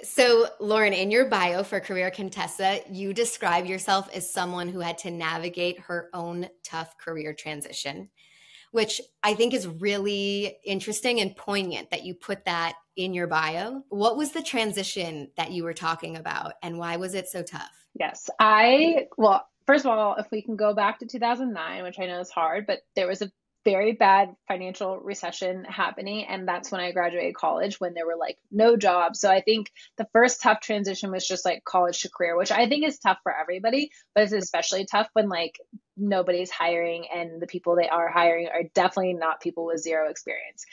So, Lauren, in your bio for Career Contessa, you describe yourself as someone who had to navigate her own tough career transition, which I think is really interesting and poignant that you put that in your bio. What was the transition that you were talking about, and why was it so tough? Yes, well, first of all, if we can go back to 2009, which I know is hard, but there was a very bad financial recession happening. And that's when I graduated college, when there were like no jobs. So I think the first tough transition was just like college to career, which I think is tough for everybody, but it's especially tough when like nobody's hiring and the people they are hiring are definitely not people with zero experience.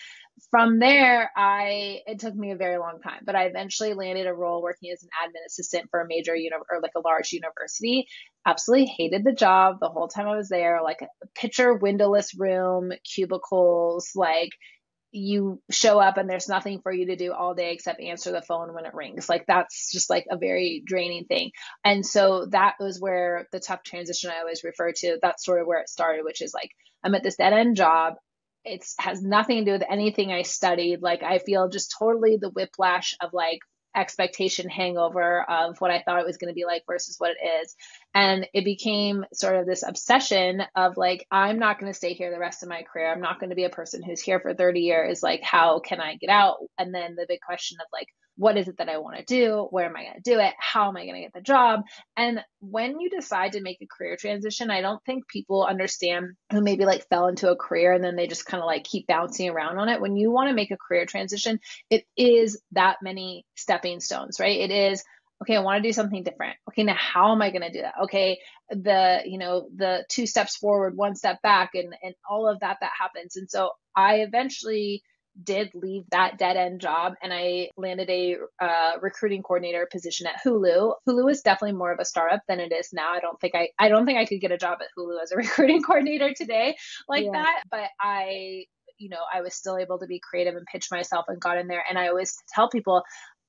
From there, it took me a very long time, but I eventually landed a role working as an admin assistant for a major or like a large university. Absolutely hated the job the whole time I was there, like a picture windowless room, cubicles, like you show up and there's nothing for you to do all day except answer the phone when it rings. Like that's just like a very draining thing. And so that was where the tough transition I always refer to, that's sort of where it started, which is like, I'm at this dead end job. It has nothing to do with anything I studied. Like I feel just totally the whiplash of like expectation hangover of what I thought it was going to be like versus what it is. And it became sort of this obsession of like, I'm not going to stay here the rest of my career. I'm not going to be a person who's here for 30 years. Like, how can I get out? And then the big question of like, what is it that I want to do? Where am I going to do it? How am I going to get the job? And when you decide to make a career transition, I don't think people understand who maybe like fell into a career and then they just kind of like keep bouncing around on it. When you want to make a career transition, it is that many stepping stones, right? It is, okay, I want to do something different. Okay, now how am I going to do that? Okay, the 2 steps forward, 1 step back, and all of that happens. And so I eventually did leave that dead end job and I landed a recruiting coordinator position at Hulu. Hulu is definitely more of a startup than it is now. I don't think I could get a job at Hulu as a recruiting coordinator today like Yeah. that, but I was still able to be creative and pitch myself and got in there. And I always tell people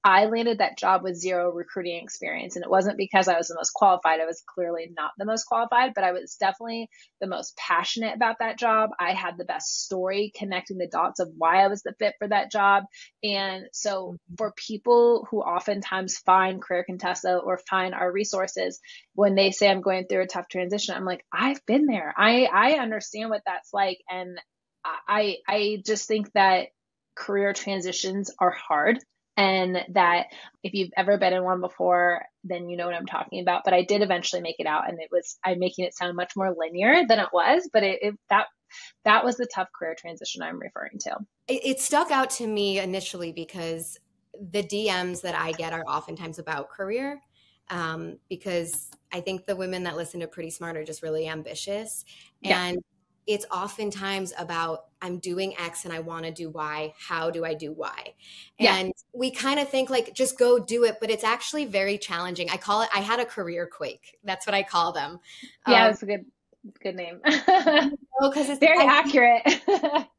I landed that job with zero recruiting experience. And it wasn't because I was the most qualified. I was clearly not the most qualified, but I was definitely the most passionate about that job. I had the best story connecting the dots of why I was the fit for that job. And so for people who oftentimes find Career Contessa or find our resources, when they say I'm going through a tough transition, I'm like, I've been there. I understand what that's like. And I just think that career transitions are hard, and that if you've ever been in one before, then you know what I'm talking about. But I did eventually make it out, and I'm making it sound much more linear than it was, but that was the tough career transition I'm referring to. It stuck out to me initially because the DMs that I get are oftentimes about career, because I think the women that listen to Pretty Smart are just really ambitious. Yeah. And it's oftentimes about, I'm doing X and I want to do Y. How do I do Y? Yeah. And we kind of think like, just go do it. But it's actually very challenging. I had a career quake. That's what I call them. Yeah, that's a good name. Because it's very accurate.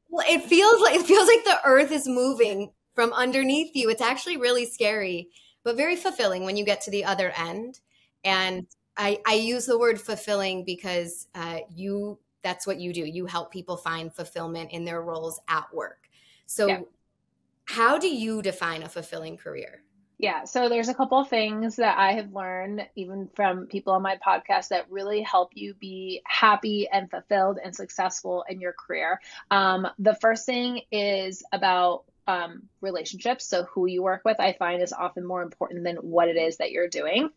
Well, it feels like the earth is moving from underneath you. It's actually really scary, but very fulfilling when you get to the other end. And I use the word fulfilling because that's what you do. You help people find fulfillment in their roles at work. So yeah. How do you define a fulfilling career? Yeah, so there's a couple of things that I have learned, even from people on my podcast, that really help you be happy and fulfilled and successful in your career. The first thing is about relationships. So who you work with, I find, is often more important than what it is that you're doing.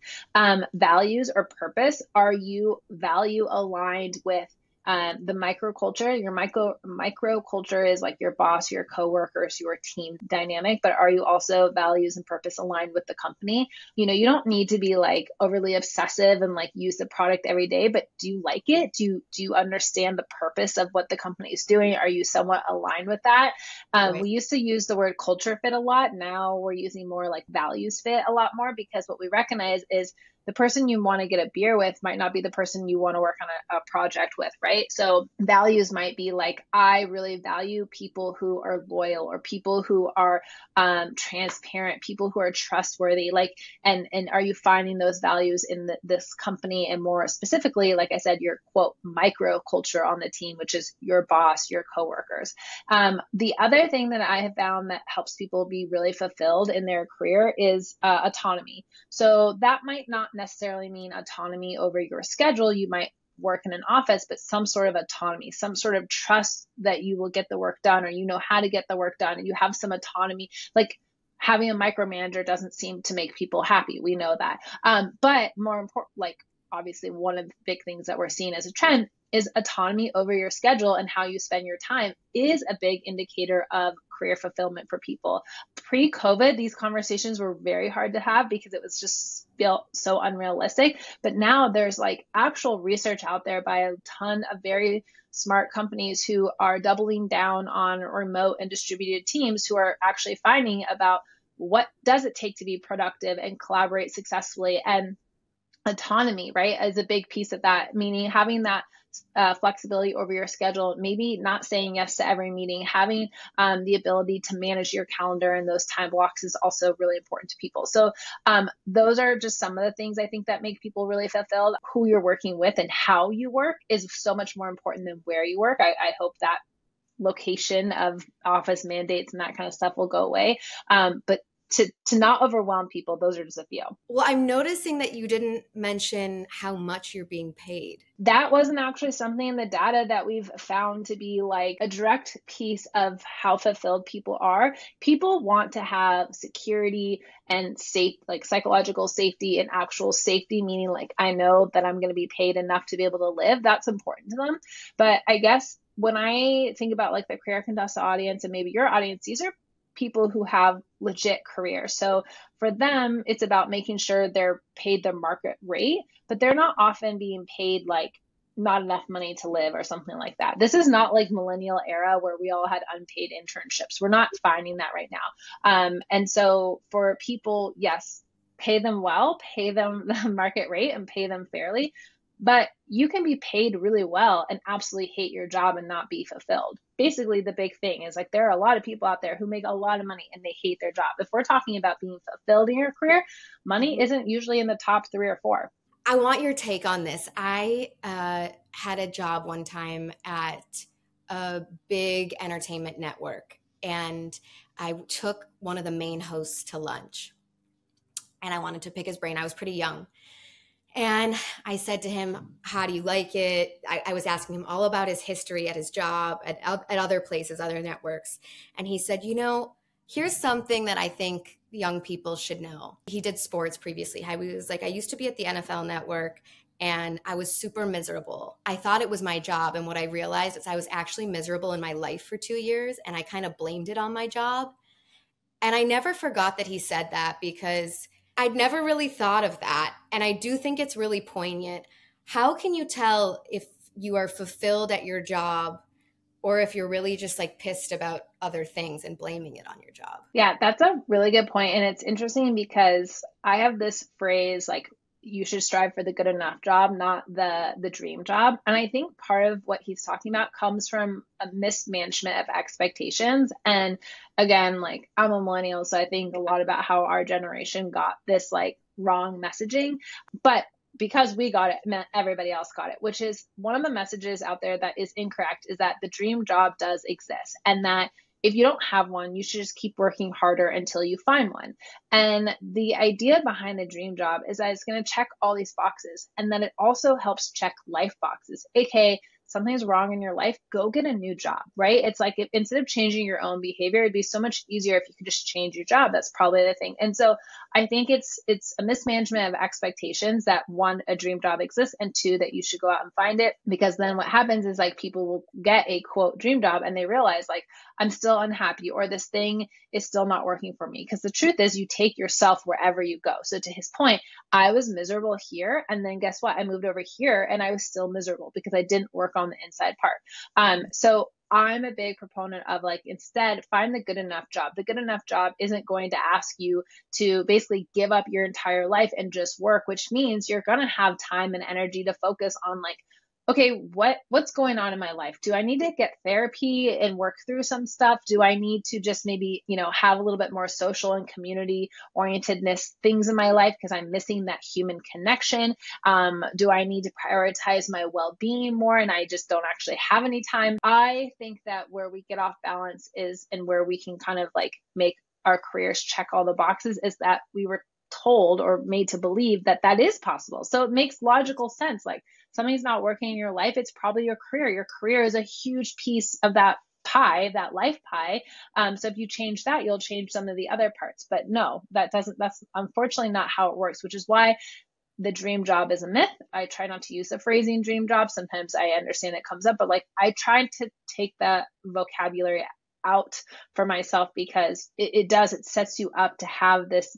Values or purpose. Are you value aligned with the microculture? Your microculture is like your boss, your coworkers, your team dynamic, but are you also values and purpose aligned with the company? You don't need to be like overly obsessive and like use the product every day, but do you like it? Do you understand the purpose of what the company is doing? Are you somewhat aligned with that? Right. We used to use the word culture fit a lot. Now we're using more like values fit a lot more, because what we recognize is the person you want to get a beer with might not be the person you want to work on a project with, right? So values might be like, I really value people who are loyal, or people who are transparent, people who are trustworthy. Like, and are you finding those values in this company? And more specifically, like I said, your quote micro culture on the team, which is your boss, your coworkers. The other thing that I have found that helps people be really fulfilled in their career is autonomy. So that might not necessarily mean autonomy over your schedule. You might work in an office, but some sort of autonomy, some sort of trust that you will get the work done, or you know how to get the work done, and you have some autonomy. Like, having a micromanager doesn't seem to make people happy. We know that. But more important, like, obviously one of the big things that we're seeing as a trend is autonomy over your schedule, and how you spend your time is a big indicator of career fulfillment for people. Pre-COVID, these conversations were very hard to have because it was just felt so unrealistic. But now there's like actual research out there by a ton of very smart companies who are doubling down on remote and distributed teams, who are actually finding about what does it take to be productive and collaborate successfully. And autonomy, right, is a big piece of that, meaning having that flexibility over your schedule, maybe not saying yes to every meeting, having the ability to manage your calendar and those time blocks is also really important to people. So those are just some of the things I think that make people really fulfilled. Who you're working with and how you work is so much more important than where you work. I hope that location of office mandates and that kind of stuff will go away. But to not overwhelm people, those are just a few. Well, I'm noticing that you didn't mention how much you're being paid. That wasn't actually something in the data that we've found to be like a direct piece of how fulfilled people are. People want to have security and safe, like psychological safety and actual safety, meaning like, I know that I'm going to be paid enough to be able to live. That's important to them. But I guess when I think about like the Career Contessa audience and maybe your audience, these are people who have legit careers. So for them, it's about making sure they're paid the market rate, but they're not often being paid like not enough money to live or something like that. This is not like millennial era where we all had unpaid internships. We're not finding that right now. And so for people, yes, pay them well, pay them the market rate and pay them fairly. But you can be paid really well and absolutely hate your job and not be fulfilled. Basically, the big thing is like, there are a lot of people out there who make a lot of money and they hate their job. If we're talking about being fulfilled in your career, money isn't usually in the top 3 or 4. I want your take on this. I had a job one time at a big entertainment network, and I took one of the main hosts to lunch, and I wanted to pick his brain. I was pretty young. And I said to him, how do you like it? I was asking him all about his history at his job, at other places, other networks. And he said, here's something that I think young people should know. He did sports previously. I was like, I used to be at the NFL network and I was super miserable. I thought it was my job. And what I realized is I was actually miserable in my life for 2 years, and I kind of blamed it on my job. And I never forgot that he said that, because I'd never really thought of that. And I do think it's really poignant. How can you tell if you are fulfilled at your job or if you're really just like pissed about other things and blaming it on your job? Yeah, that's a really good point. And it's interesting because I have this phrase like, you should strive for the good enough job, not the dream job. And I think part of what he's talking about comes from a mismanagement of expectations. And again, like, I'm a millennial, so I think a lot about how our generation got this like wrong messaging. But because we got it, meant everybody else got it, which is one of the messages out there that is incorrect, is that the dream job does exist, and that if you don't have one, you should just keep working harder until you find one. And the idea behind the dream job is that it's going to check all these boxes, and then it also helps check life boxes, aka something's wrong in your life, go get a new job, right? It's like, if instead of changing your own behavior, it'd be so much easier if you could just change your job. That's probably the thing. And so I think it's a mismanagement of expectations that, one, a dream job exists, and two, that you should go out and find it. Because then what happens is like, people will get a quote dream job and they realize like, I'm still unhappy, or this thing is still not working for me. Because the truth is, you take yourself wherever you go. So to his point, I was miserable here, and then guess what? I moved over here and I was still miserable because I didn't work on the inside part. So I'm a big proponent of like, instead, find the good enough job. The good enough job isn't going to ask you to basically give up your entire life and just work, which means you're going to have time and energy to focus on like, okay, what's going on in my life? Do I need to get therapy and work through some stuff? Do I need to just maybe, have a little bit more social and community orientedness things in my life because I'm missing that human connection? Do I need to prioritize my well-being more and I just don't actually have any time? I think that where we get off balance is, and where we can kind of like make our careers check all the boxes, is that we were told or made to believe that that is possible. So it makes logical sense. Like, something's not working in your life, it's probably your career. Your career is a huge piece of that pie, that life pie. So if you change that, you'll change some of the other parts. But no, that's unfortunately not how it works, which is why the dream job is a myth. I try not to use the phrasing dream job. Sometimes I understand it comes up, but like, I try to take that vocabulary out for myself, because it sets you up to have this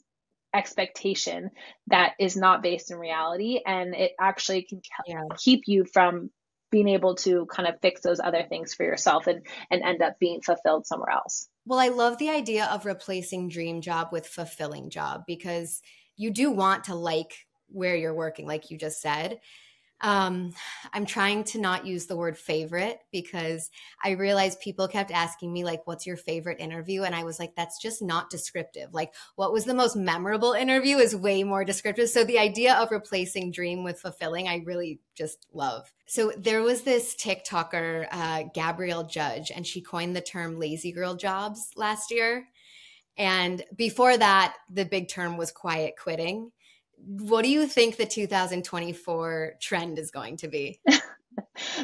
expectation that is not based in reality, and it actually can keep you from being able to kind of fix those other things for yourself and end up being fulfilled somewhere else. Well, I love the idea of replacing dream job with fulfilling job, because you do want to like where you're working, like you just said. I'm trying to not use the word favorite, because I realized people kept asking me like, what's your favorite interview? And I was like, that's just not descriptive. Like, what was the most memorable interview is way more descriptive. So the idea of replacing dream with fulfilling, I really just love. So there was this TikToker, Gabrielle Judge, and she coined the term lazy girl jobs last year. And before that, the big term was quiet quitting. What do you think the 2024 trend is going to be?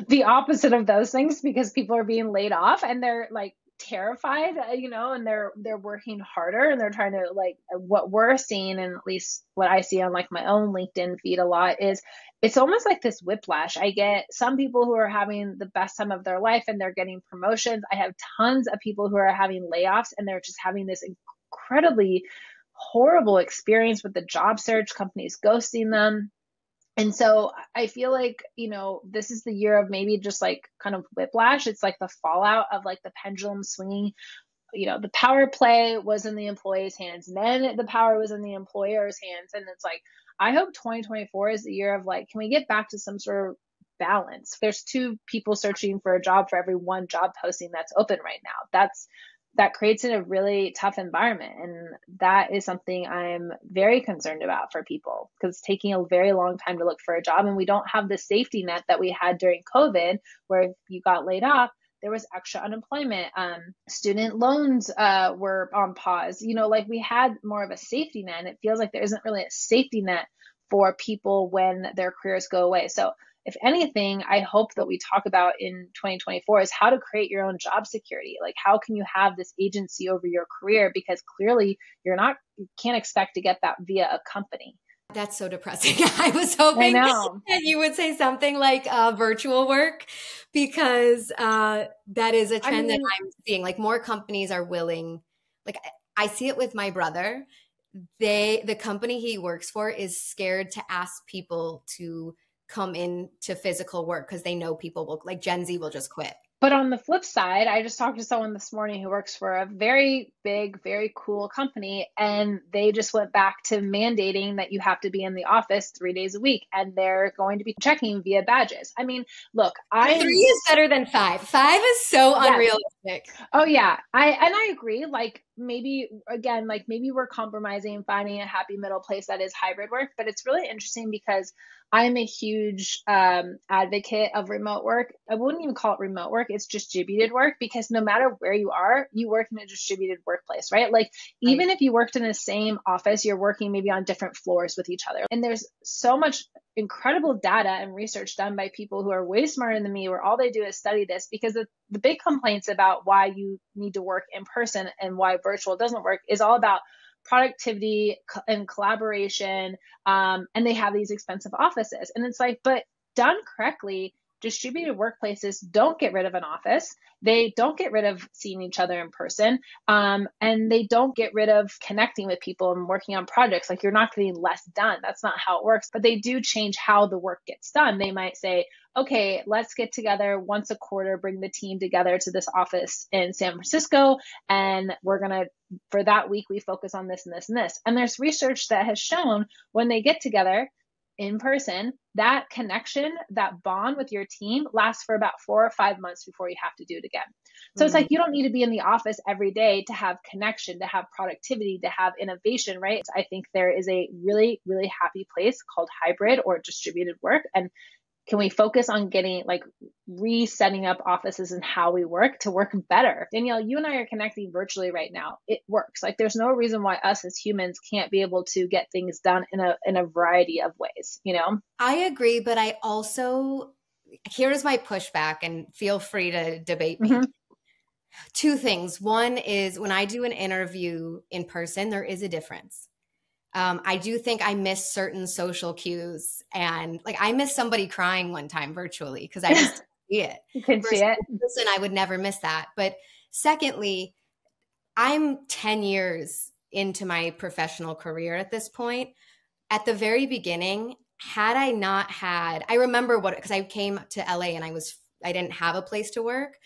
The opposite of those things, because people are being laid off and they're like terrified, and they're working harder, and they're trying to, like, what we're seeing, and at least what I see on like my own LinkedIn feed a lot, is it's almost like this whiplash. I get some people who are having the best time of their life and they're getting promotions. I have tons of people who are having layoffs and they're just having this incredibly horrible experience with the job search, companies ghosting them. And so I feel like, this is the year of maybe just like kind of whiplash. It's like the fallout of like the pendulum swinging. The power play was in the employee's hands, and then the power was in the employer's hands. And it's like, I hope 2024 is the year of like, can we get back to some sort of balance? There's 2 people searching for a job for every 1 job posting that's open right now. That creates a really tough environment. And that is something I'm very concerned about for people, because it's taking a very long time to look for a job. And we don't have the safety net that we had during COVID, where if you got laid off, there was extra unemployment. Student loans were on pause. Like, we had more of a safety net, and it feels like there isn't really a safety net for people when their careers go away. So if anything, I hope that we talk about in 2024 is how to create your own job security. Like, how can you have this agency over your career? Because clearly you can't expect to get that via a company. That's so depressing. I was hoping that you would say something like virtual work, because that is a trend that I'm seeing. Like, more companies are willing. Like, I see it with my brother. The company he works for is scared to ask people to come into physical work, because they know people will, like, Gen Z will just quit. But on the flip side, I just talked to someone this morning who works for a very big, very cool company, and they just went back to mandating that you have to be in the office 3 days a week, and they're going to be checking via badges. I mean, look, 3 is better than 5. 5 is so unrealistic. Oh yeah, I agree. Like, maybe we're compromising, finding a happy middle place that is hybrid work. But it's really interesting, because I'm a huge advocate of remote work. I wouldn't even call it remote work. It's distributed work, because no matter where you are, you work in a distributed workplace, right? Like, even if you worked in the same office, you're working maybe on different floors with each other. And there's so much incredible data and research done by people who are way smarter than me, where all they do is study this, because the big complaints about why you need to work in person and why virtual doesn't work is all about productivity and collaboration. And they have these expensive offices. And it's like, but done correctly, distributed workplaces don't get rid of an office. They don't get rid of seeing each other in person. And they don't get rid of connecting with people and working on projects. Like, you're not getting less done. That's not how it works. But they do change how the work gets done. They might say, okay, let's get together once a quarter, bring the team together to this office in San Francisco. And we're going to, for that week, we focus on this and this and this. And there's research that has shown when they get together in person, that connection, that bond with your team lasts for about 4 or 5 months before you have to do it again. So it's like, you don't need to be in the office every day to have connection, to have productivity, to have innovation, right? I think there is a really, really happy place called hybrid or distributed work. And can we focus on getting, like, resetting up offices and how we work to work better? Danielle, you and I are connecting virtually right now. It works. Like, there's no reason why us as humans can't be able to get things done in a variety of ways, you know? I agree, but I also, here's my pushback, and feel free to debate me. Mm-hmm. 2 things. One is, when I do an interview in person, there is a difference. I do think I miss certain social cues, and like, I missed somebody crying one time virtually because I just see it. You can see it. Listen, I would never miss that. But secondly, I'm 10 years into my professional career at this point. At the very beginning, had I not had, I remember because I came to LA and I didn't have a place to work.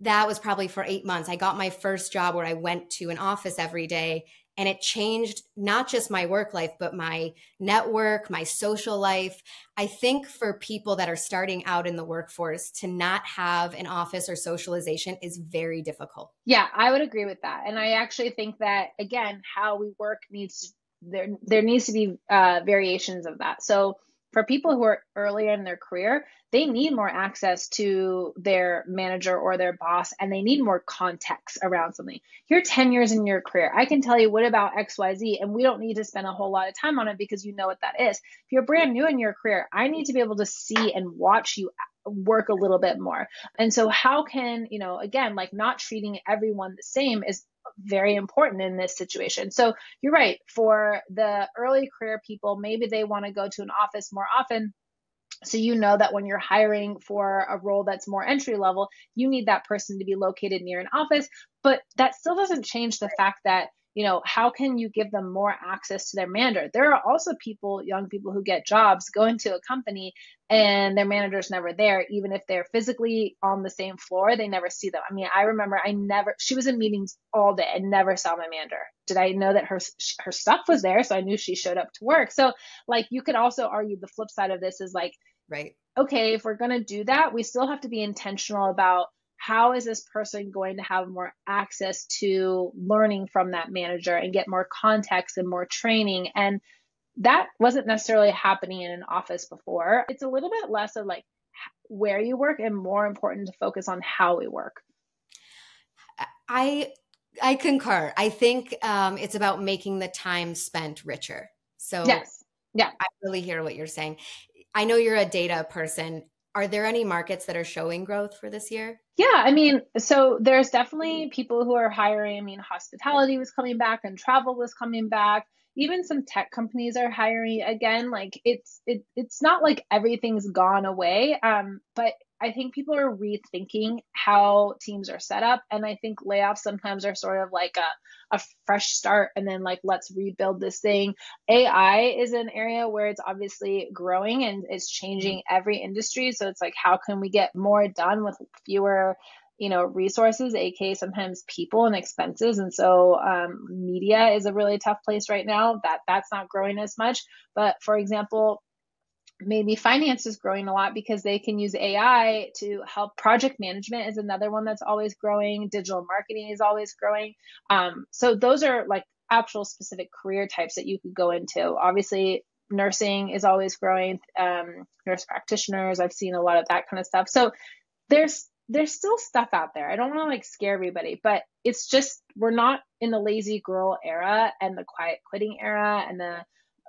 That was probably for 8 months. I got my first job where I went to an office every day. And it changed not just my work life, but my network, my social life. I think for people that are starting out in the workforce, to not have an office or socialization is very difficult. Yeah, I would agree with that. And I actually think that, again, how we work there needs to be variations of that. So for people who are earlier in their career, they need more access to their manager or their boss, and they need more context around something. You're 10 years in your career. I can tell you, what about XYZ? And we don't need to spend a whole lot of time on it because you know what that is. If you're brand new in your career, I need to be able to see and watch you work a little bit more. And so how can, again, like, not treating everyone the same is very important in this situation. So you're right. For the early career people, maybe they want to go to an office more often. So you know that when you're hiring for a role that's more entry level, you need that person to be located near an office. But that still doesn't change the fact that, how can you give them more access to their manager? There are also young people who get jobs, go into a company, and their manager's never there. Even if they're physically on the same floor, they never see them. I mean, I remember she was in meetings all day and never saw my manager. Did I know that her stuff was there? So I knew she showed up to work. So, like, you could also argue the flip side of this is like, right, okay, if we're going to do that, we still have to be intentional about how is this person going to have more access to learning from that manager and get more context and more training. And that wasn't necessarily happening in an office before. It's a little bit less of like where you work and more important to focus on how we work. I concur. I think it's about making the time spent richer. So yes. Yeah, I really hear what you're saying. I know you're a data person. Are there any markets that are showing growth for this year? Yeah, I mean, so there's definitely people who are hiring. I mean, hospitality was coming back and travel was coming back. Even some tech companies are hiring again. Like, it's not like everything's gone away. But I think people are rethinking how teams are set up. And I think layoffs sometimes are sort of like a fresh start, and then like, let's rebuild this thing. AI is an area where it's obviously growing and it's changing every industry. So it's like, how can we get more done with fewer resources, aka sometimes people and expenses. And so media is a really tough place right now. That's not growing as much. But for example, maybe finance is growing a lot because they can use AI to help. Project management is another one that's always growing. Digital marketing is always growing. So those are like actual specific career types that you could go into. Obviously, nursing is always growing. Nurse practitioners, I've seen a lot of that kind of stuff. So there's still stuff out there. I don't want to like scare everybody, but it's just, we're not in the lazy girl era and the quiet quitting era and the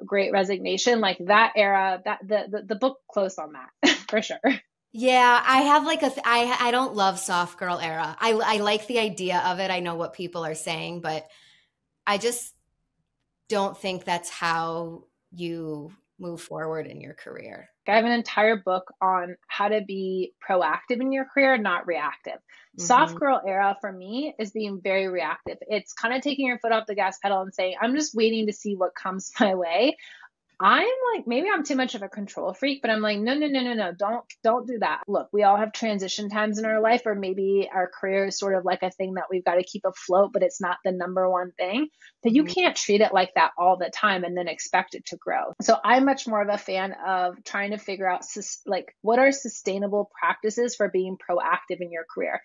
great resignation. Like that era, that the book closed on that for sure. Yeah, I have like I don't love soft girl era. I like the idea of it. I know what people are saying, but I just don't think that's how you move forward in your career? I have an entire book on how to be proactive in your career, not reactive. Soft Hmm. girl era for me is being very reactive. It's kind of taking your foot off the gas pedal and saying, I'm just waiting to see what comes my way. I'm like, maybe I'm too much of a control freak, but I'm like, no, no, no, no, no, don't do that. Look, we all have transition times in our life, or maybe our career is sort of like a thing that we've got to keep afloat, but it's not the number one thing. That you Hmm. can't treat it like that all the time and then expect it to grow. So I'm much more of a fan of trying to figure out like what are sustainable practices for being proactive in your career.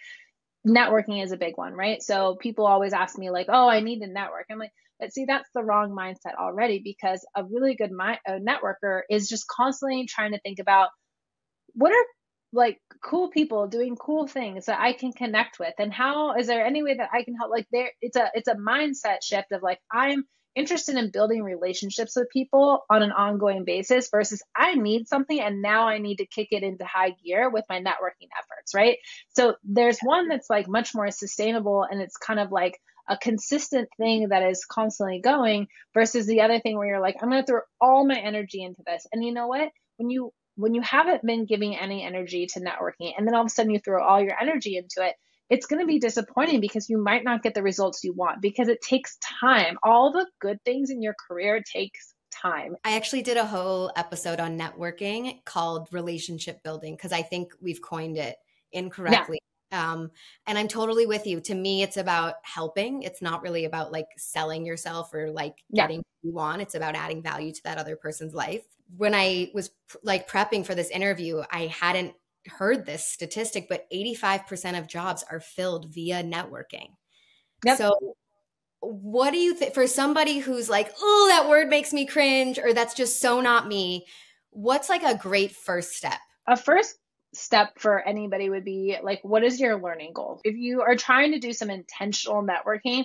Networking is a big one, right? So people always ask me like, oh, I need to network. I'm like, but see, that's the wrong mindset already, because a really good networker is just constantly trying to think about what are like cool people doing cool things that I can connect with, and how is there any way that I can help? Like there, it's a mindset shift of like, I'm interested in building relationships with people on an ongoing basis versus I need something and now I need to kick it into high gear with my networking efforts, right? So there's one that's like much more sustainable and it's kind of like a consistent thing that is constantly going, versus the other thing where you're like, I'm going to throw all my energy into this. And you know what? When you haven't been giving any energy to networking and then all of a sudden you throw all your energy into it, it's going to be disappointing because you might not get the results you want, because it takes time. All the good things in your career takes time. I actually did a whole episode on networking called relationship building because I think we've coined it Yeah, incorrectly. And I'm totally with you. To me, it's about helping. It's not really about like selling yourself or like yeah. getting what you want. It's about adding value to that other person's life. When I was like prepping for this interview, I hadn't heard this statistic, but 85% of jobs are filled via networking. Yep. So what do you think for somebody who's like, oh, that word makes me cringe, or that's just so not me? What's like a great first step? A first step for anybody would be like, what is your learning goal? If you are trying to do some intentional networking,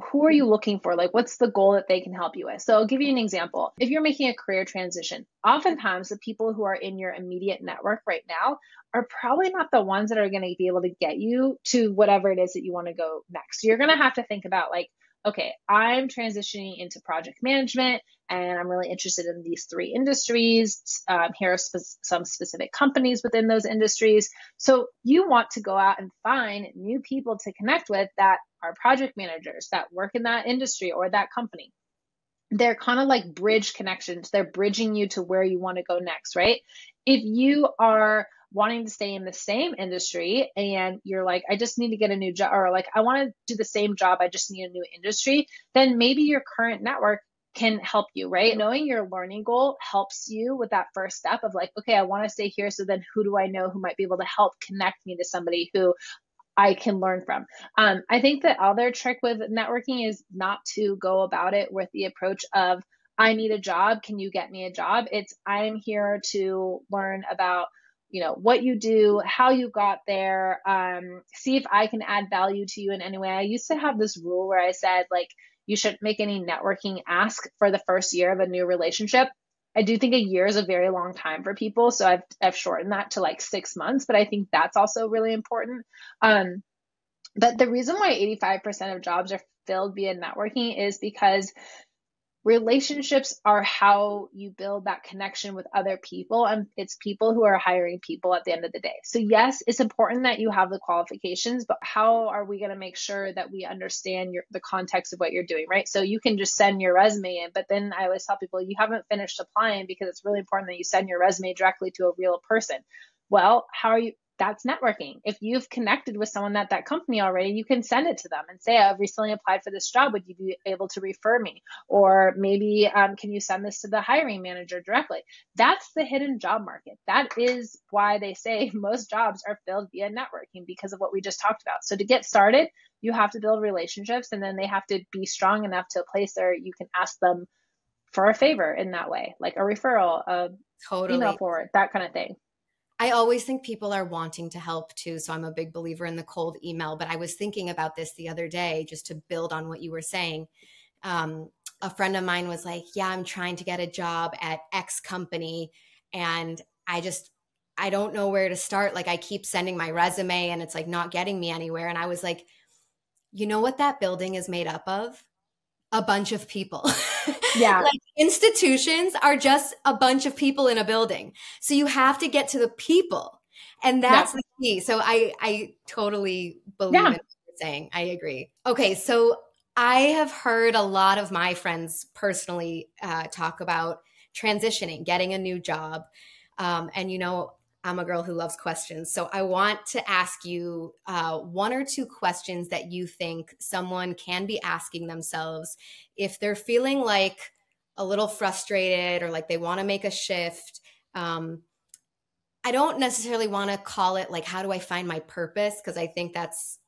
who are you looking for? Like, what's the goal that they can help you with? So I'll give you an example. If you're making a career transition, oftentimes the people who are in your immediate network right now are probably not the ones that are going to be able to get you to whatever it is that you want to go next. You're going to have to think about like, okay, I'm transitioning into project management and I'm really interested in these three industries. Here are some specific companies within those industries. So you want to go out and find new people to connect with that are project managers that work in that industry or that company. They're kind of like bridge connections. They're bridging you to where you want to go next, right? If you are wanting to stay in the same industry and you're like, I just need to get a new job, or like, I want to do the same job, I just need a new industry, then maybe your current network can help you, right? Knowing your learning goal helps you with that first step of like, okay, I want to stay here. So then who do I know who might be able to help connect me to somebody who I can learn from? I think the other trick with networking is not to go about it with the approach of, I need a job. Can you get me a job? It's, I'm here to learn about, what you do, how you got there, see if I can add value to you in any way. I used to have this rule where I said, like, you shouldn't make any networking ask for the first year of a new relationship. I do think a year is a very long time for people. So I've shortened that to like 6 months, but I think that's also really important. But the reason why 85% of jobs are filled via networking is because relationships are how you build that connection with other people, and it's people who are hiring people at the end of the day. So yes, it's important that you have the qualifications, but how are we going to make sure that we understand the context of what you're doing, right? So you can just send your resume in, but then I always tell people, you haven't finished applying, because it's really important that you send your resume directly to a real person. Well, how are you? That's networking. If you've connected with someone at that company already, you can send it to them and say, I've recently applied for this job. Would you be able to refer me? Or maybe, can you send this to the hiring manager directly? That's the hidden job market. That is why they say most jobs are filled via networking, because of what we just talked about. So to get started, you have to build relationships, and then they have to be strong enough to a place where you can ask them for a favor in that way, like a referral, email Totally. forward, that kind of thing. I always think people are wanting to help too. So I'm a big believer in the cold email. But I was thinking about this the other day, just to build on what you were saying. A friend of mine was like, yeah, I'm trying to get a job at X company. And I don't know where to start. Like, I keep sending my resume and it's like not getting me anywhere. And I was like, you know what that building is made up of? A bunch of people. Yeah. Like institutions are just a bunch of people in a building. So you have to get to the people. And Yeah. that's the key. So I totally believe in Yeah. what you're saying. I agree. Okay, so I have heard a lot of my friends personally talk about transitioning, getting a new job. And I'm a girl who loves questions. So I want to ask you one or two questions that you think someone can be asking themselves if they're feeling like a little frustrated or like they want to make a shift. I don't necessarily want to call it like, how do I find my purpose? Because I think that's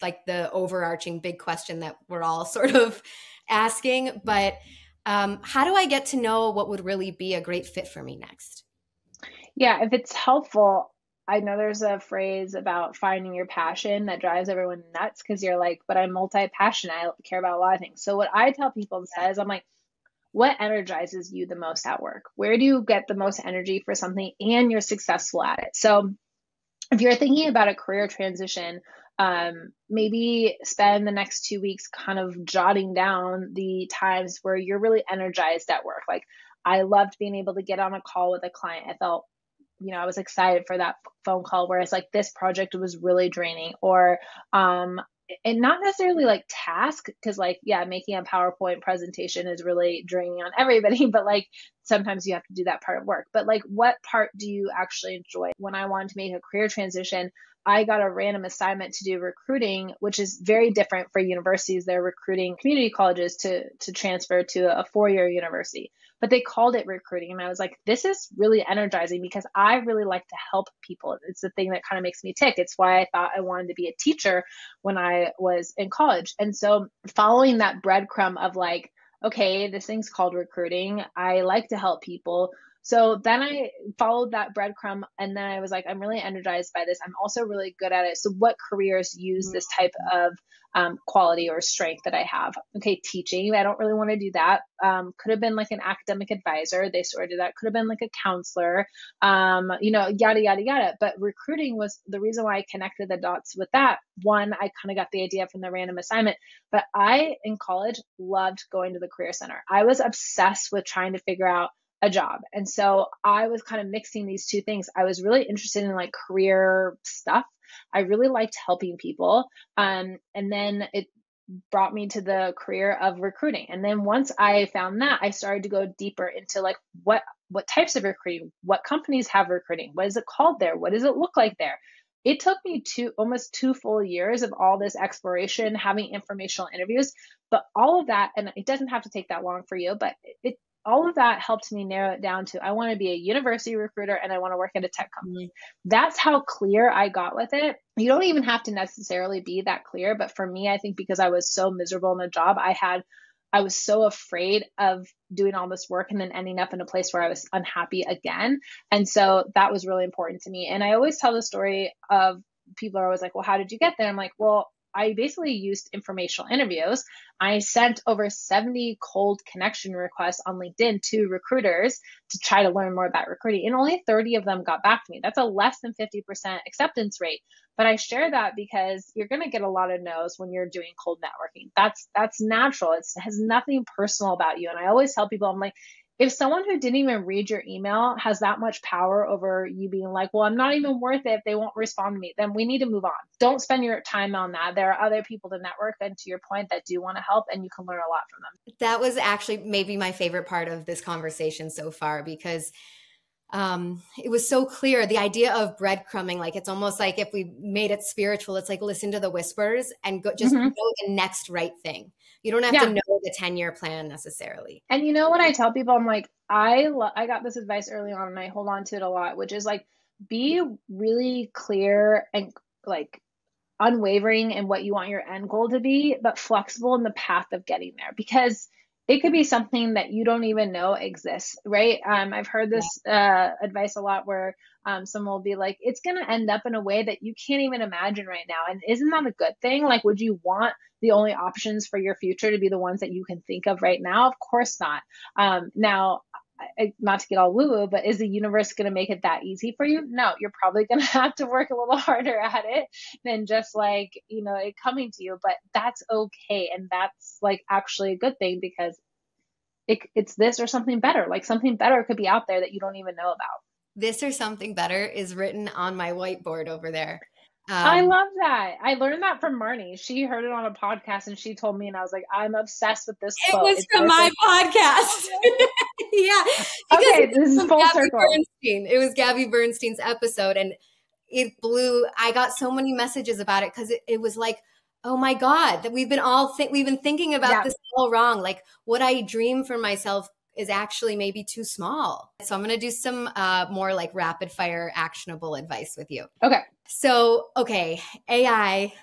like the overarching big question that we're all sort of asking. But how do I get to know what would really be a great fit for me next? Yeah, if it's helpful, I know there's a phrase about finding your passion that drives everyone nuts because you're like, but I'm multi-passionate. I care about a lot of things. So what I tell people instead is I'm like, what energizes you the most at work? Where do you get the most energy for something and you're successful at it? So if you're thinking about a career transition, maybe spend the next 2 weeks kind of jotting down the times where you're really energized at work. Like I loved being able to get on a call with a client. I felt, I was excited for that phone call, whereas like this project was really draining. Or and not necessarily like task, because like, yeah, making a PowerPoint presentation is really draining on everybody, but like sometimes you have to do that part of work. But like, what part do you actually enjoy? When I wanted to make a career transition, I got a random assignment to do recruiting, which is very different for universities. They're recruiting community colleges to transfer to a 4-year university, but they called it recruiting. And I was like, this is really energizing because I really like to help people. It's the thing that kind of makes me tick. It's why I thought I wanted to be a teacher when I was in college. And so following that breadcrumb of like, okay, this thing's called recruiting. I like to help people. So then I followed that breadcrumb and then I was like, I'm really energized by this. I'm also really good at it. So what careers use this type of quality or strength that I have? Okay, teaching. I don't really want to do that. Could have been like an academic advisor. They sort of did that. Could have been like a counselor, yada, yada, yada. But recruiting was the reason why I connected the dots with that. One, I kind of got the idea from the random assignment, but I, in college, loved going to the Career Center. I was obsessed with trying to figure out a job. And so I was kind of mixing these two things. I was really interested in like career stuff. I really liked helping people. And then it brought me to the career of recruiting. And then once I found that, I started to go deeper into like what types of recruiting, what companies have recruiting, what is it called there? What does it look like there? It took me almost 2 full years of all this exploration, having informational interviews, but all of that, and it doesn't have to take that long for you, but all of that helped me narrow it down to I want to be a university recruiter and I want to work at a tech company. That's how clear I got with it. You don't even have to necessarily be that clear, but for me, I think because I was so miserable in the job I was so afraid of doing all this work and then ending up in a place where I was unhappy again. And so that was really important to me. And I always tell the story of people are always like, well, how did you get there? I'm like, well, I basically used informational interviews. I sent over 70 cold connection requests on LinkedIn to recruiters to try to learn more about recruiting, and only 30 of them got back to me. That's a less than 50% acceptance rate. But I share that because you're going to get a lot of no's when you're doing cold networking. That's natural. It has nothing personal about you. And I always tell people, I'm like, if someone who didn't even read your email has that much power over you being like, well, I'm not even worth it if they won't respond to me, then we need to move on. Don't spend your time on that. There are other people to network, and to your point, that do want to help, and you can learn a lot from them. That was actually maybe my favorite part of this conversation so far because it was so clear. The idea of breadcrumbing, like it's almost like if we made it spiritual, it's like listen to the whispers and just know the next right thing. You don't have to know the 10-year plan necessarily. And you know what I tell people? I'm like, I got this advice early on and I hold on to it a lot, which is like, be really clear and like unwavering in what you want your end goal to be, but flexible in the path of getting there, because it could be something that you don't even know exists, right? I've heard this advice a lot where someone will be like, it's going to end up in a way that you can't even imagine right now. And isn't that a good thing? Like, would you want the only options for your future to be the ones that you can think of right now? Of course not. Now, not to get all woo-woo, but is the universe going to make it that easy for you? No, you're probably going to have to work a little harder at it than just like, it coming to you, but that's okay. And that's like actually a good thing, because it's this or something better. Like something better could be out there that you don't even know about. This or something better is written on my whiteboard over there. I Um, love that. I learned that from Marnie. She heard it on a podcast and she told me, and I was like, I'm obsessed with this it quote. was It's from this my or podcast. Yeah, because okay, it this was is from full Gabby circle. Bernstein. It was Gabby Bernstein's episode, and it blew. I got so many messages about it because it was like, oh my God, that we've been thinking about Yeah. this all wrong. Like what I dream for myself is actually maybe too small. So I'm going to do some more like rapid fire actionable advice with you. Okay. So, okay, AI.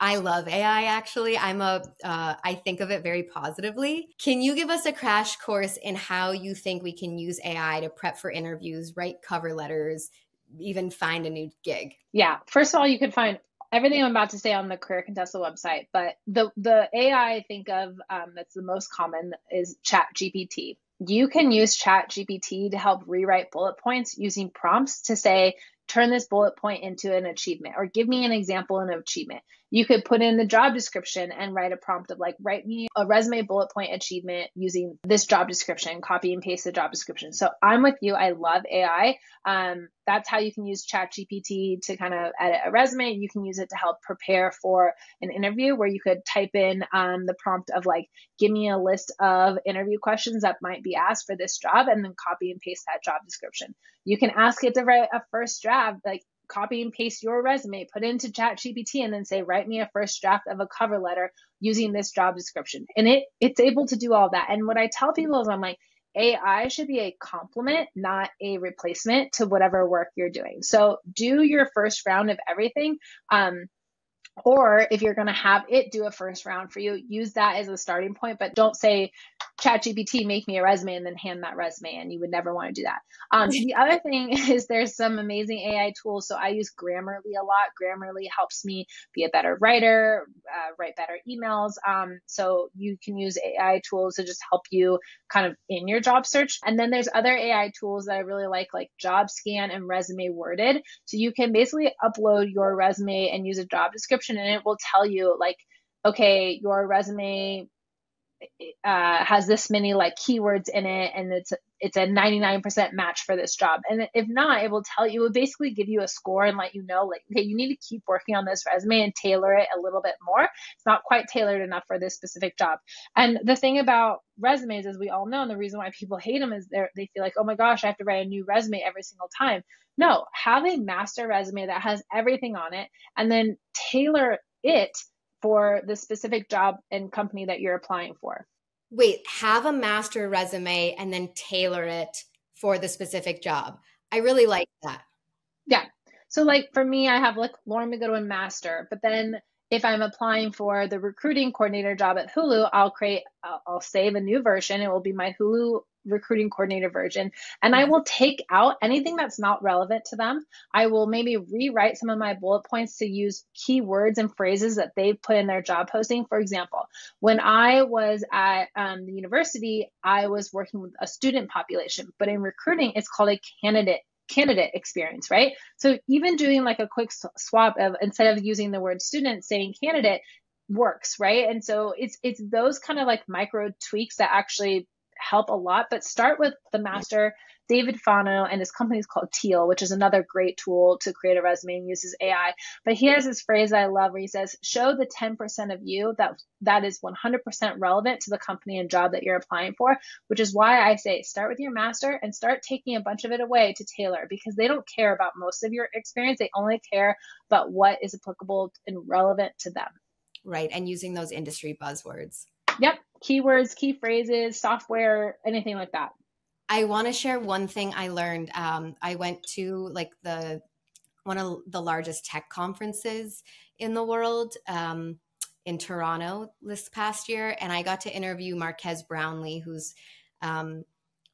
I love AI actually. I think of it very positively. Can you give us a crash course in how you think we can use AI to prep for interviews, write cover letters, even find a new gig? Yeah. First of all, you can find everything I'm about to say on the Career Contessa website, but the AI I think of that's the most common is Chat GPT. You can use Chat GPT to help rewrite bullet points using prompts to say, turn this bullet point into an achievement, or give me an example of an achievement. You could put in the job description and write a prompt of like, write me a resume bullet point achievement using this job description, copy and paste the job description. So I'm with you. I love AI. That's how you can use ChatGPT to kind of edit a resume. You can use it to help prepare for an interview where you could type in the prompt of like, give me a list of interview questions that might be asked for this job, and then copy and paste that job description. You can ask it to write a first draft, like copy and paste your resume, put it into ChatGPT, and then say, write me a first draft of a cover letter using this job description. And it's able to do all that. And what I tell people is I'm like, AI should be a complement, not a replacement to whatever work you're doing. So do your first round of everything. Or if you're going to have it do a first round for you, use that as a starting point, but don't say, ChatGPT, make me a resume, and then hand that resume in. You would never want to do that. The other thing is there's some amazing AI tools. So I use Grammarly a lot. Grammarly helps me be a better writer, write better emails. So you can use AI tools to just help you kind of in your job search. And then there's other AI tools that I really like Job Scan and Resume Worded. So you can basically upload your resume and use a job description, and it will tell you like, okay, your resume has this many like keywords in it, and it's a 99% match for this job. And if not, it will tell you, it will basically give you a score and let you know like, okay, you need to keep working on this resume and tailor it a little bit more. It's not quite tailored enough for this specific job. And the thing about resumes, as we all know, and the reason why people hate them is they feel like, oh my gosh, I have to write a new resume every single time. No, have a master resume that has everything on it, and then tailor it for the specific job and company that you're applying for. Wait, have a master resume and then tailor it for the specific job. I really like that. Yeah. So like for me, I have like Lauren McGoodwin master, but then if I'm applying for the recruiting coordinator job at Hulu, I'll save a new version. It will be my Hulu recruiting coordinator version. And I will take out anything that's not relevant to them. I will maybe rewrite some of my bullet points to use keywords and phrases that they've put in their job posting. For example, when I was at the university, I was working with a student population, but in recruiting, it's called a candidate experience, right? So even doing like a quick swap of, instead of using the word student, saying candidate works, right? And so it's those kind of like micro tweaks that actually help a lot. But start with the master. David Fano and his company is called Teal, which is another great tool to create a resume and uses AI. But he has this phrase that I love where he says, show the 10% of you that is 100% relevant to the company and job that you're applying for, which is why I say start with your master and start taking a bunch of it away to tailor, because they don't care about most of your experience. They only care about what is applicable and relevant to them. Right. And using those industry buzzwords. Yep. Keywords, key phrases, software, anything like that. I want to share one thing I learned. I went to like one of the largest tech conferences in the world in Toronto this past year, and I got to interview Marques Brownlee, who's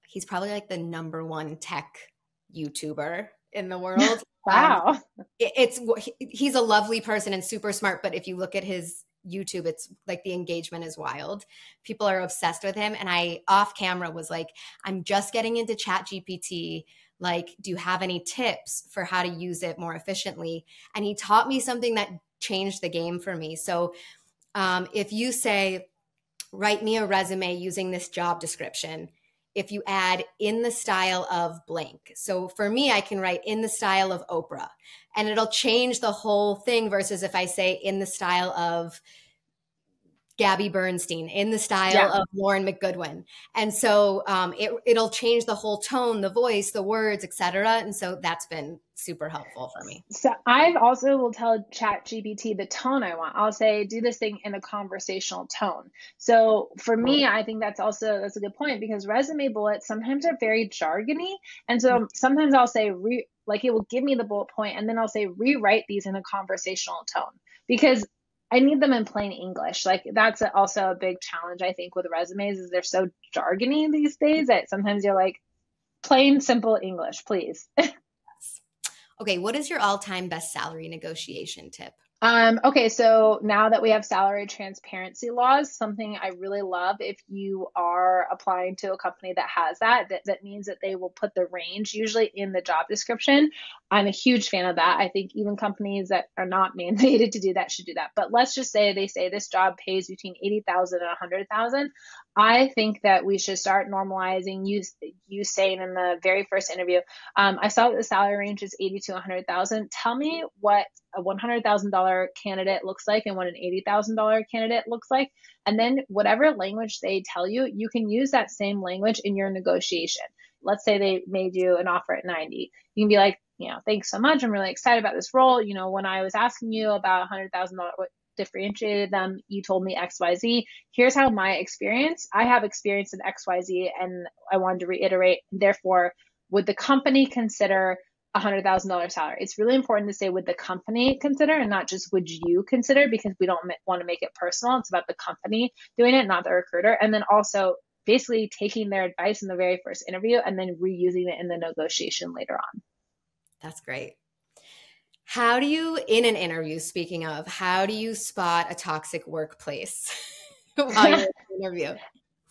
he's probably like the #1 tech YouTuber in the world. Wow. He's a lovely person and super smart, but if you look at his YouTube, it's like the engagement is wild. People are obsessed with him. And I off camera was like, I'm just getting into Chat GPT. Like, do you have any tips for how to use it more efficiently? And he taught me something that changed the game for me. So if you say, write me a resume using this job description if you add in the style of blank. So for me, I can write in the style of Oprah, and it'll change the whole thing versus if I say in the style of Gabby Bernstein, in the style Yeah. of Lauren McGoodwin. And so it'll change the whole tone, the voice, the words, etc. And so that's been super helpful for me. So I've also will tell ChatGPT the tone I want. I'll say, do this thing in a conversational tone. So for me, I think that's a good point, because resume bullets sometimes are very jargony. And so sometimes I'll say, like it will give me the bullet point, and then I'll say, rewrite these in a conversational tone, because I need them in plain English. Like that's also a big challenge, I think, with resumes, is they're so jargony these days that sometimes you're like, plain, simple English, please. Okay, what is your all-time best salary negotiation tip? Okay, so now that we have salary transparency laws, something I really love, if you are applying to a company that has that means that they will put the range usually in the job description. I'm a huge fan of that. I think even companies that are not mandated to do that should do that. But let's just say they say this job pays between 80,000 and 100,000. I think that we should start normalizing you saying in the very first interview, I saw that the salary range is 80 to 100,000. Tell me what a $100,000 candidate looks like and what an $80,000 candidate looks like. And then whatever language they tell you, you can use that same language in your negotiation. Let's say they made you an offer at 90. You can be like, thanks so much. I'm really excited about this role. When I was asking you about $100,000, what differentiated them, you told me XYZ. Here's how I have experience in XYZ, and I wanted to reiterate, therefore, would the company consider $100,000 salary? It's really important to say, would the company consider, and not just would you consider, because we don't want to make it personal. It's about the company doing it, not the recruiter. And then also basically taking their advice in the very first interview and then reusing it in the negotiation later on. That's great. How do you, in an interview, speaking of, how do you spot a toxic workplace while you're in an interview?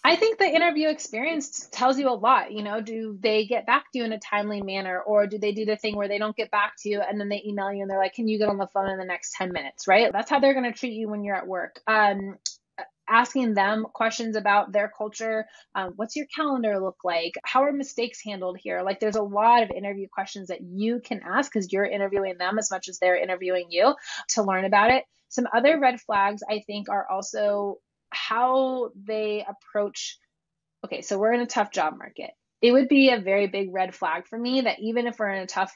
I think the interview experience tells you a lot. Do they get back to you in a timely manner, or do they do the thing where they don't get back to you and then they email you and they're like, can you get on the phone in the next 10 minutes, right? That's how they're going to treat you when you're at work. Asking them questions about their culture. What's your calendar look like? How are mistakes handled here? Like there's a lot of interview questions that you can ask, because you're interviewing them as much as they're interviewing you, to learn about it. Some other red flags, I think, are also how they approach. Okay, so we're in a tough job market. It would be a very big red flag for me that even if we're in a tough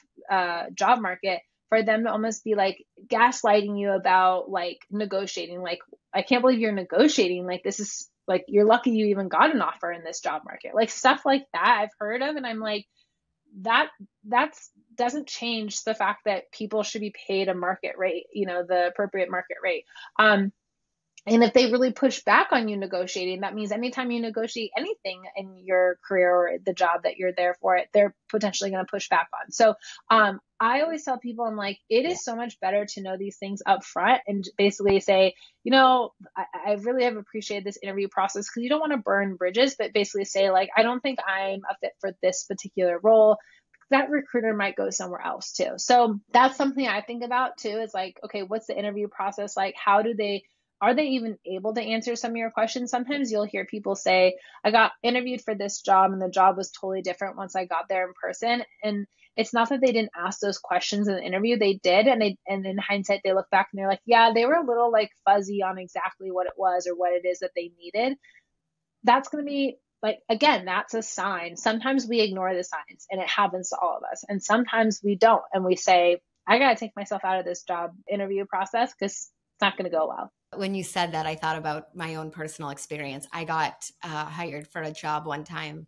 job market, for them to almost be like gaslighting you about like negotiating. Like, I can't believe you're negotiating. Like, this is like, you're lucky you even got an offer in this job market. Like stuff like that I've heard of. And I'm like, that doesn't change the fact that people should be paid a market rate, the appropriate market rate. And if they really push back on you negotiating, that means anytime you negotiate anything in your career or the job that you're there for, they're potentially going to push back on. So I always tell people, I'm like, it is so much better to know these things up front and basically say, I really have appreciated this interview process, because you don't want to burn bridges, but basically say like, I don't think I'm a fit for this particular role. That recruiter might go somewhere else too. So that's something I think about too, is like, okay, what's the interview process like? Are they even able to answer some of your questions? Sometimes you'll hear people say, I got interviewed for this job and the job was totally different once I got there in person. And it's not that they didn't ask those questions in the interview, they did. And in hindsight, they look back and they're like, yeah, they were a little like fuzzy on exactly what it was or what it is that they needed. That's going to be like, again, that's a sign. Sometimes we ignore the signs, and it happens to all of us. And sometimes we don't. And we say, I got to take myself out of this job interview process because it's not going to go well. When you said that, I thought about my own personal experience. I got hired for a job one time,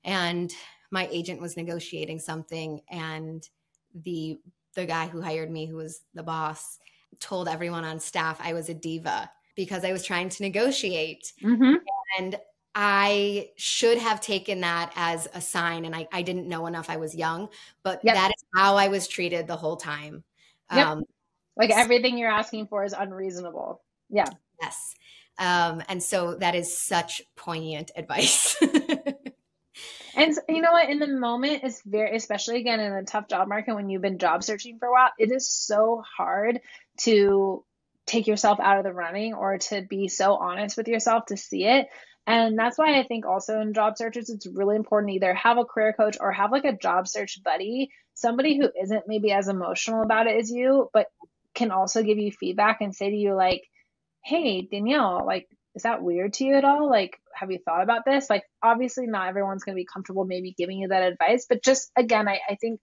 and my agent was negotiating something, and the guy who hired me, who was the boss, told everyone on staff I was a diva because I was trying to negotiate. Mm-hmm. And I should have taken that as a sign, and I didn't know enough. I was young, but that is how I was treated the whole time. Yep. Like everything you're asking for is unreasonable. Yeah. Yes. And so that is such poignant advice. And you know what? In the moment, it's especially again in a tough job market when you've been job searching for a while, it is so hard to take yourself out of the running or to be so honest with yourself to see it. And that's why I think also in job searches, it's really important to either have a career coach or have like a job search buddy, somebody who isn't maybe as emotional about it as you, but can also give you feedback and say to you like, hey, Danielle, like, is that weird to you at all? Like, have you thought about this? Like, obviously not everyone's going to be comfortable maybe giving you that advice, but just again, I think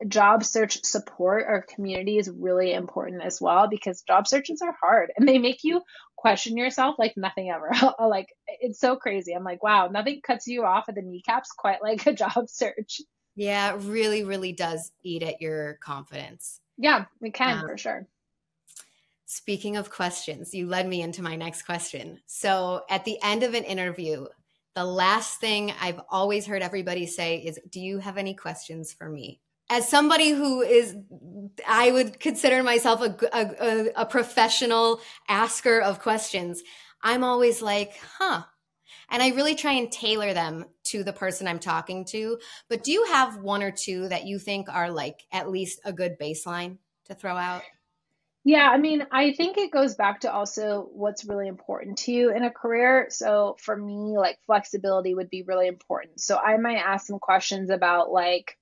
job search support or community is really important as well, because job searches are hard and they make you question yourself like nothing ever. Like, it's so crazy. I'm like, wow, nothing cuts you off at the kneecaps quite like a job search. Yeah, it really, really does eat at your confidence. Yeah, we can for sure. Speaking of questions, you led me into my next question. So at the end of an interview, the last thing I've always heard everybody say is, do you have any questions for me? As somebody who is, I would consider myself a professional asker of questions, I'm always like, huh. And I really try and tailor them to the person I'm talking to. But do you have one or two that you think are like at least a good baseline to throw out? Yeah, I mean, I think it goes back to also what's really important to you in a career. So for me, like flexibility would be really important. So I might ask some questions about like,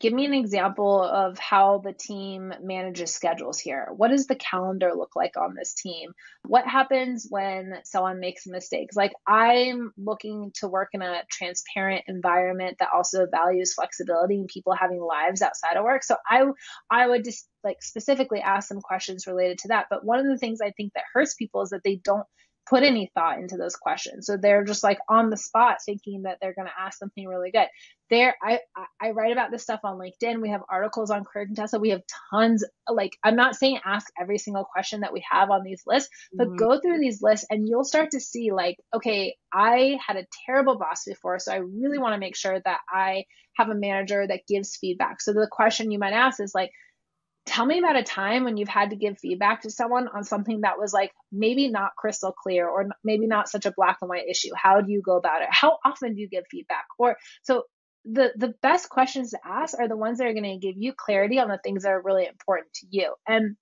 give me an example of how the team manages schedules here. What does the calendar look like on this team? What happens when someone makes mistakes? Like, I'm looking to work in a transparent environment that also values flexibility and people having lives outside of work. So I would just like specifically ask some questions related to that. But one of the things I think that hurts people is that they don't put any thought into those questions. So they're just like on the spot thinking that they're going to ask something really good. I write about this stuff on LinkedIn. We have articles on Career Contessa. We have tons. Like, I'm not saying ask every single question that we have on these lists, but go through these lists and you'll start to see like, okay, I had a terrible boss before, so I really want to make sure that I have a manager that gives feedback. So the question you might ask is like, tell me about a time when you've had to give feedback to someone on something that was like maybe not crystal clear or maybe not such a black and white issue. How do you go about it? How often do you give feedback? Or so the best questions to ask are the ones that are going to give you clarity on the things that are really important to you. And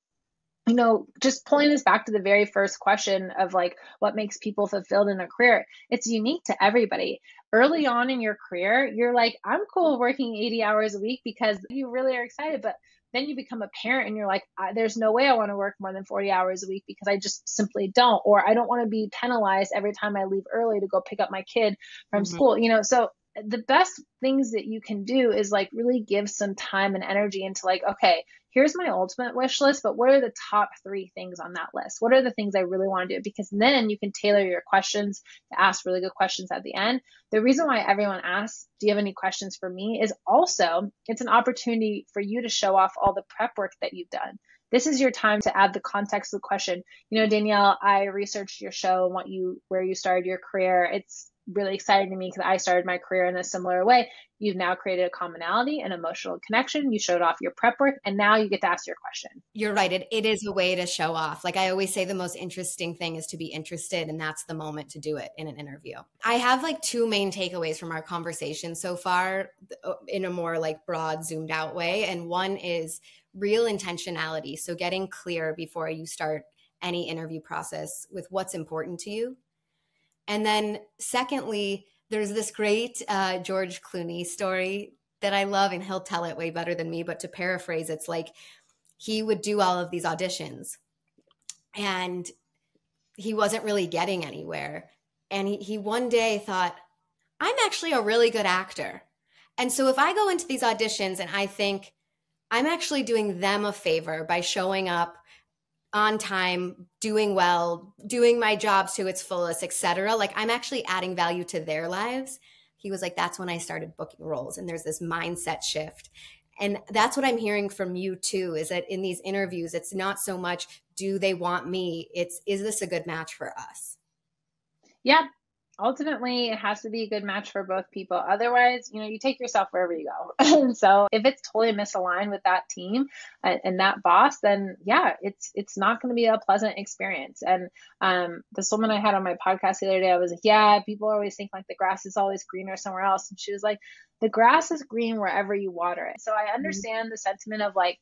just pulling this back to the very first question of like what makes people fulfilled in a career, it's unique to everybody. Early on in your career, you're like, I'm cool working 80 hours a week because you really are excited. But then you become a parent and you're like, there's no way I want to work more than 40 hours a week because I just simply don't. Or I don't want to be penalized every time I leave early to go pick up my kid from school. So the best things that you can do is like really give some time and energy into like, okay, here's my ultimate wish list, but what are the top 3 things on that list? What are the things I really want to do? Because then you can tailor your questions to ask really good questions at the end. The reason why everyone asks, do you have any questions for me, is also it's an opportunity for you to show off all the prep work that you've done. This is your time to add the context of the question. Danielle, I researched your show and where you started your career. It's really exciting to me because I started my career in a similar way. You've now created a commonality, an emotional connection. You showed off your prep work, and now you get to ask your question. You're right. It is a way to show off. Like I always say, the most interesting thing is to be interested, and that's the moment to do it in an interview. I have like 2 main takeaways from our conversation so far in a more like broad, zoomed out way. And one is real intentionality. So getting clear before you start any interview process with what's important to you. And then secondly, there's this great George Clooney story that I love, and he'll tell it way better than me, but to paraphrase, it's like he would do all of these auditions and he wasn't really getting anywhere. And he one day thought, I'm actually a really good actor. And so if I go into these auditions and I think I'm actually doing them a favor by showing up on time, doing well, doing my job to its fullest, etc. Like I'm actually adding value to their lives. He was like, that's when I started booking roles. And there's this mindset shift. And that's what I'm hearing from you too, is that in these interviews, it's not so much, do they want me? It's, is this a good match for us? Yeah. Ultimately, it has to be a good match for both people. Otherwise, you take yourself wherever you go. And so if it's totally misaligned with that team and that boss, then yeah, it's not going to be a pleasant experience. And this woman I had on my podcast the other day, I was like, yeah, people always think like the grass is always greener somewhere else. And she was like, the grass is green wherever you water it. So I understand the sentiment of like,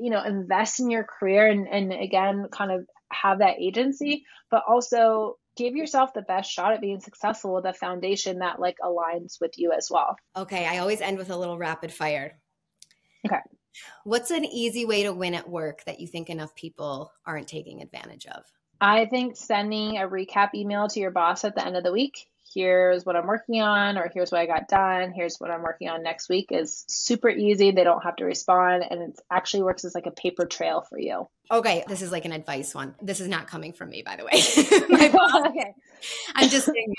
invest in your career and again, kind of have that agency, but also give yourself the best shot at being successful with a foundation that like aligns with you as well. Okay, I always end with a little rapid fire. Okay. What's an easy way to win at work that you think enough people aren't taking advantage of? I think sending a recap email to your boss at the end of the week, here's what I'm working on, or here's what I got done, here's what I'm working on next week, is super easy. They don't have to respond, and it actually works as like a paper trail for you. Okay, this is like an advice one. This is not coming from me, by the way. My boss, Okay. I'm just saying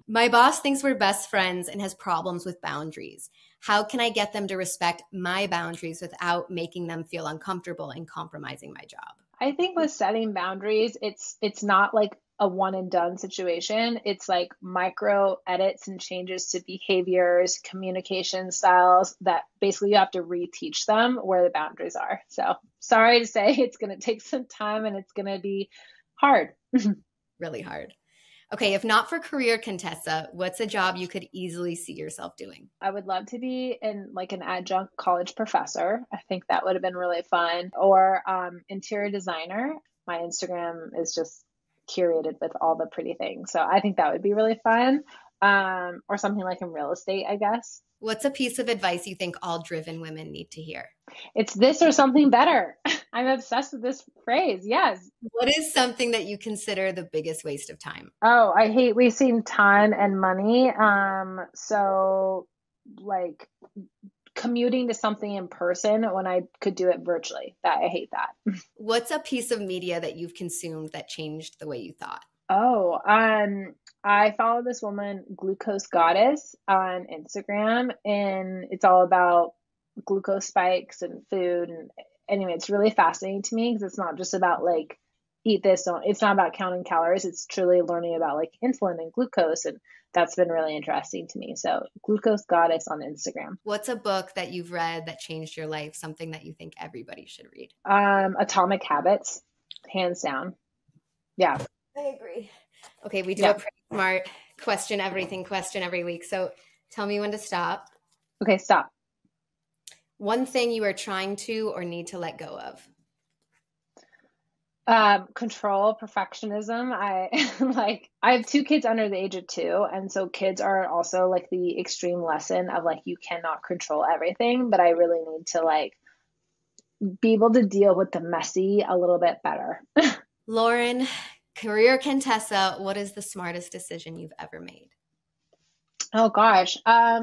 my boss thinks we're best friends and has problems with boundaries. How can I get them to respect my boundaries without making them feel uncomfortable and compromising my job? I think with setting boundaries, it's not like a one and done situation. It's like micro edits and changes to behaviors, communication styles that basically you have to reteach them where the boundaries are. So sorry to say, it's going to take some time and it's going to be hard. Really hard. Okay, if not for Career Contessa, what's a job you could easily see yourself doing? I would love to be in like an adjunct college professor. I think that would have been really fun. Or interior designer. My Instagram is just curated with all the pretty things. So I think that would be really fun. Or something like in real estate, I guess. What's a piece of advice you think all driven women need to hear? It's this or something better. I'm obsessed with this phrase. Yes. What is something that you consider the biggest waste of time? Oh, I hate wasting time and money. So like commuting to something in person when I could do it virtually. That I hate that. What's a piece of media that you've consumed that changed the way you thought? Oh, I follow this woman, Glucose Goddess, on Instagram, and it's all about glucose spikes and food. And anyway, it's really fascinating to me because it's not just about like eat this, don't. It's not about counting calories. It's truly learning about like insulin and glucose, and that's been really interesting to me. So, Glucose Goddess on Instagram. What's a book that you've read that changed your life? Something that you think everybody should read? Atomic Habits, hands down. Yeah. I agree. Okay, we do a pretty smart question every week. So tell me when to stop. Okay, stop. One thing you are trying to or need to let go of. Control, perfectionism. I have two kids under the age of 2, and so kids are also like the extreme lesson of like you cannot control everything, but I really need to like be able to deal with the messy a little bit better. Lauren, Career Contessa, what is the smartest decision you've ever made? Oh gosh. I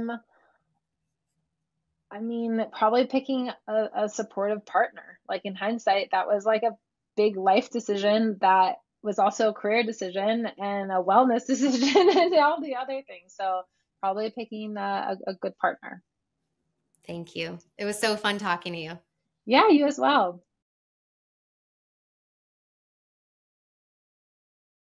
mean, probably picking a supportive partner. Like in hindsight, that was like a big life decision that was also a career decision and a wellness decision and all the other things. So probably picking a good partner. Thank you. It was so fun talking to you. Yeah, you as well.